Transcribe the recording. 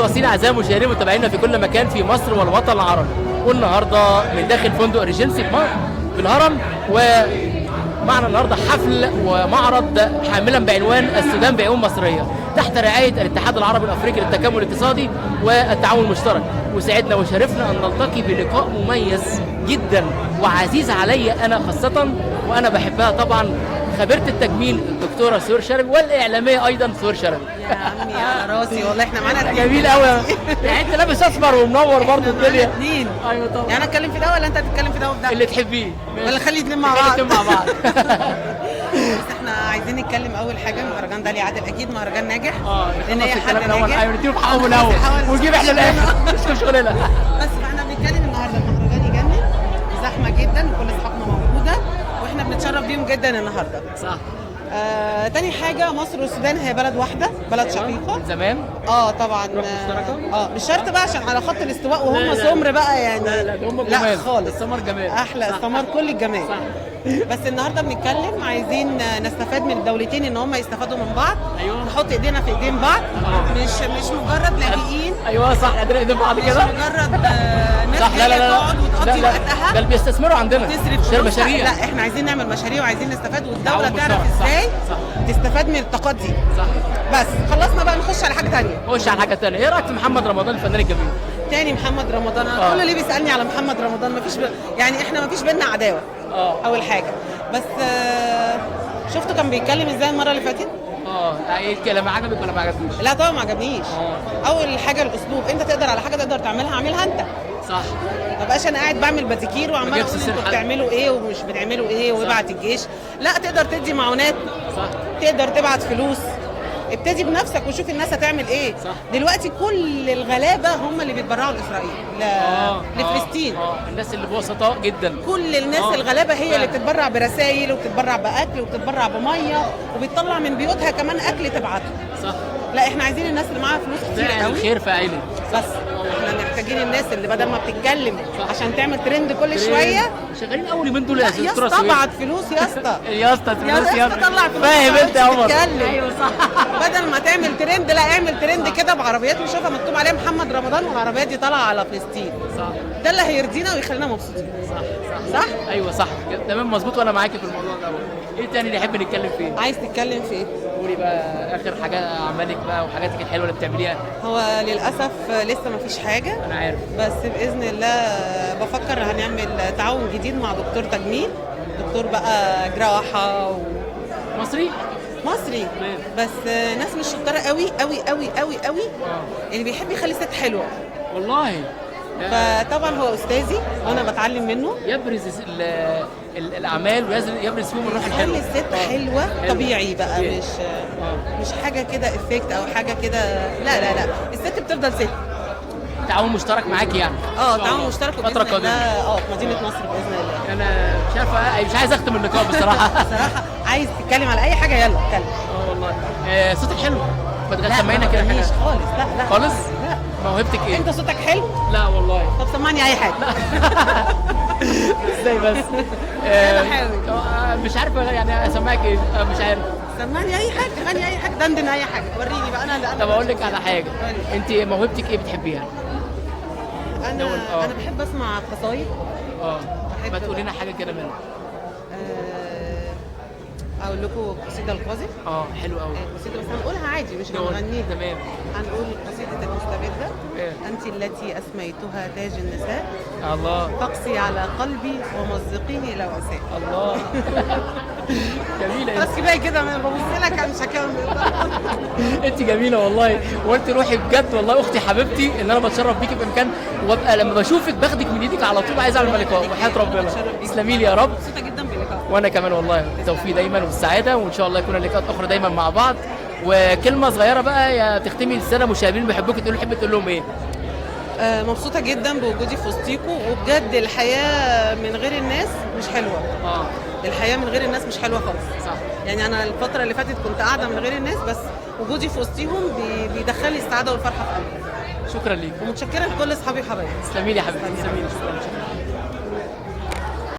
متواصلين اعزائي المشاهدين متابعينا في كل مكان في مصر والوطن العربي، والنهارده من داخل فندق ريجنسي في الهرم، ومعنا النهارده حفل ومعرض حاملا بعنوان السودان بعيون مصريه تحت رعايه الاتحاد العربي الافريقي للتكامل الاقتصادي والتعاون المشترك. وسعدنا وشرفنا ان نلتقي بلقاء مميز جدا وعزيز علي انا خاصه، وانا بحبها طبعا، خبيره التجميل الدكتوره سهير شربي، والاعلاميه ايضا سهير شربي. يا عمي على راسي والله، احنا معانا جميل قوي. يعني انت لابس اصفر ومنور برضه الدنيا. اتنين. ايوه طبعا. يعني انا اتكلم في ده ولا انت هتتكلم في ده وفي ده؟ اللي تحبيه. ولا خلي اتنين مع بعض. مع بعض. بس احنا عايزين نتكلم اول حاجه مهرجان داليا عادل، اكيد مهرجان ناجح. لان هي حد الاول. ناجح. ايوه نديله في حقهم الاول ونجيب احنا الاخر. مش شغلنا. بس فاحنا بنتكلم النهارده مهرجان يجنن، زحمه جدا وكل اصحابنا موجوده واحنا بنتشرف بيهم جدا النهارده. صح. تاني حاجة، مصر والسودان هي بلد واحدة، بلد شقيقة من زمان. طبعا. مش شرط بقى عشان على خط الاستواء وهم لا. سمر بقى يعني. لا هم جمال. لا خالص، السمر جمال. احلى السمر كل الجمال. صح. بس النهارده بنتكلم عايزين نستفاد من الدولتين ان هم يستفادوا من بعض. أيوة. نحط ايدينا في ايدين بعض. مش مجرد لاجئين. ايوه صح، قادرين ايدين بعض مش كده. مجرد ناس صح. لا جايه تقعد وتقضي وقتها بل بيستثمروا عندنا. تصرف شركة فلوسها. مشاريع. لا احنا عايزين نعمل مشاريع وعايزين نستفاد، والدوله تعاون تعرف مشترك. ازاي صح. تستفاد من الطاقات دي. صح. بس خلصنا بقى، نخش على حاجه ثانيه. خش على حاجه ثانيه. ايه رايك في محمد رمضان الفنان الجميل؟ تاني محمد رمضان، انا كل اللي بيسالني على محمد رمضان مفيش يعني احنا مفيش بينا عداوه. اول حاجه بس شفته كان بيتكلم ازاي المره اللي فاتت. ايه الكلام، عجبك ولا ما عجبنيش؟ لا طبعا ما عجبنيش. اول حاجه الاسلوب، انت تقدر على حاجه تقدر تعملها اعملها انت. صح. ما بقاش انا قاعد بعمل باتيكير وعمال اقول انتوا بتعملوا ايه ومش بتعملوا ايه وابعت الجيش. لا، تقدر تدي معونات. صح. تقدر تبعت فلوس. ابتدي بنفسك وشوف الناس هتعمل ايه. صح. دلوقتي كل الغلابه هم اللي بيتبرعوا لاسرائيل لفلسطين. الناس اللي بوسطاء جدا. كل الناس الغلابه هي اللي بتتبرع برسائل وبتتبرع باكل وبتتبرع بميه وبتطلع من بيوتها كمان اكل تبعته. صح. لا احنا عايزين الناس اللي معاها فلوس كتير قوي. الخير فاعله. بس احنا محتاجين الناس اللي بدل ما بتتكلم عشان تعمل ترند كل شويه. شغالين اول يومين دول يا اسطى. ابعت فلوس يا اسطى. يا اسطى فلوس يا اسطى. طلع فلوس. فاهم انت يا عمر. ايوه صح. بدل ما تعمل ترند، لا اعمل ترند كده بعربيات نشوفها مكتوب عليها محمد رمضان والعربيات دي طالعه على فلسطين. صح. ده اللي هيرضينا ويخلينا مبسوطين. صح. ايوه صح تمام مظبوط، وانا معاكي في الموضوع ده. ايه تاني اللي نحب نتكلم فيه؟ عايز تتكلم في ايه؟ قولي بقى اخر حاجه اعمالك بقى وحاجاتك الحلوه اللي بتعمليها. هو للاسف لسه ما فيش حاجه. انا عارف. بس باذن الله بفكر هنعمل تعاون جديد مع دكتور تجميل، دكتور بقى جراحه مصري بس ناس مش شطاره قوي قوي قوي قوي قوي. اللي بيحب يخلي ست حلوه والله. فطبعا هو استاذي وانا بتعلم منه. يبرز الاعمال ويبرز فيهم الروح الحلوه. خلي الست حلوه طبيعي بقى. مش حاجه كده افكت او حاجه كده. لا لا لا، الست بتفضل ست. تعاون مشترك معاكي يعني. تعاون مشترك فتره قادمه. في مدينه نصر باذن الله. انا مش عارفه، مش عايز اختم اللقاء بصراحه. بصراحه عايز تتكلم على اي حاجه يلا اتكلم. والله صوتك حلو. سمعينا كده حاجه. خالص. لا خالص. لا. موهبتك ايه؟ انت صوتك حلو؟ لا والله. طب سمعني اي حاجه. ازاي بس؟ انا حاول. مش عارفه يعني اسمعك ايه. مش عارف. سمعني اي حاجه، غني اي حاجه، دندن اي حاجه، وريني بقى انا اللي طب اقول لك على حاجه. انت موهبتك ايه بتحبيها؟ انا بحب اسمع قصايد. ما تقولي لنا حاجه كده منها. اقول لكم قصيده القاضي. حلو قوي. قصيده بس هنقولها عادي مش هنغنيها. تمام. هنقول قصيده المستبده. انت التي اسميتها تاج النساء. الله. فاقسي على قلبي ومزقيني لو اساء. الله. جميله. بس كفايه كده، انا ببص لك مش هكمل. انت جميله والله، وانت روحي بجد والله اختي حبيبتي اللي انا بتشرف بيكي في مكان، وابقى لما بشوفك باخدك من ايدك على طول عايز اعمل لقاء وحياه ربنا. تسلمي لي يا رب. مبسوطه جدا باللقاء. وانا كمان والله، التوفيق دايما والسعاده، وان شاء الله يكون اللقاءات اخرى دايما مع بعض. وكلمه صغيره بقى يا تختمي الساده المشاهدين بيحبوك تحب تقول لهم ايه؟ مبسوطه جدا بوجودي في وسطيكم، وبجد الحياه من غير الناس مش حلوه. الحياه من غير الناس مش حلوه خالص. صح. يعني انا الفتره اللي فاتت كنت قاعده من غير الناس، بس وجودي في وسطيهم بيدخل لي السعاده والفرحه في قلبي. شكرا ليك. ومتشكره لكل اصحابي وحبايبي. تسلمي لي يا حبيبتي. تسلمي لي.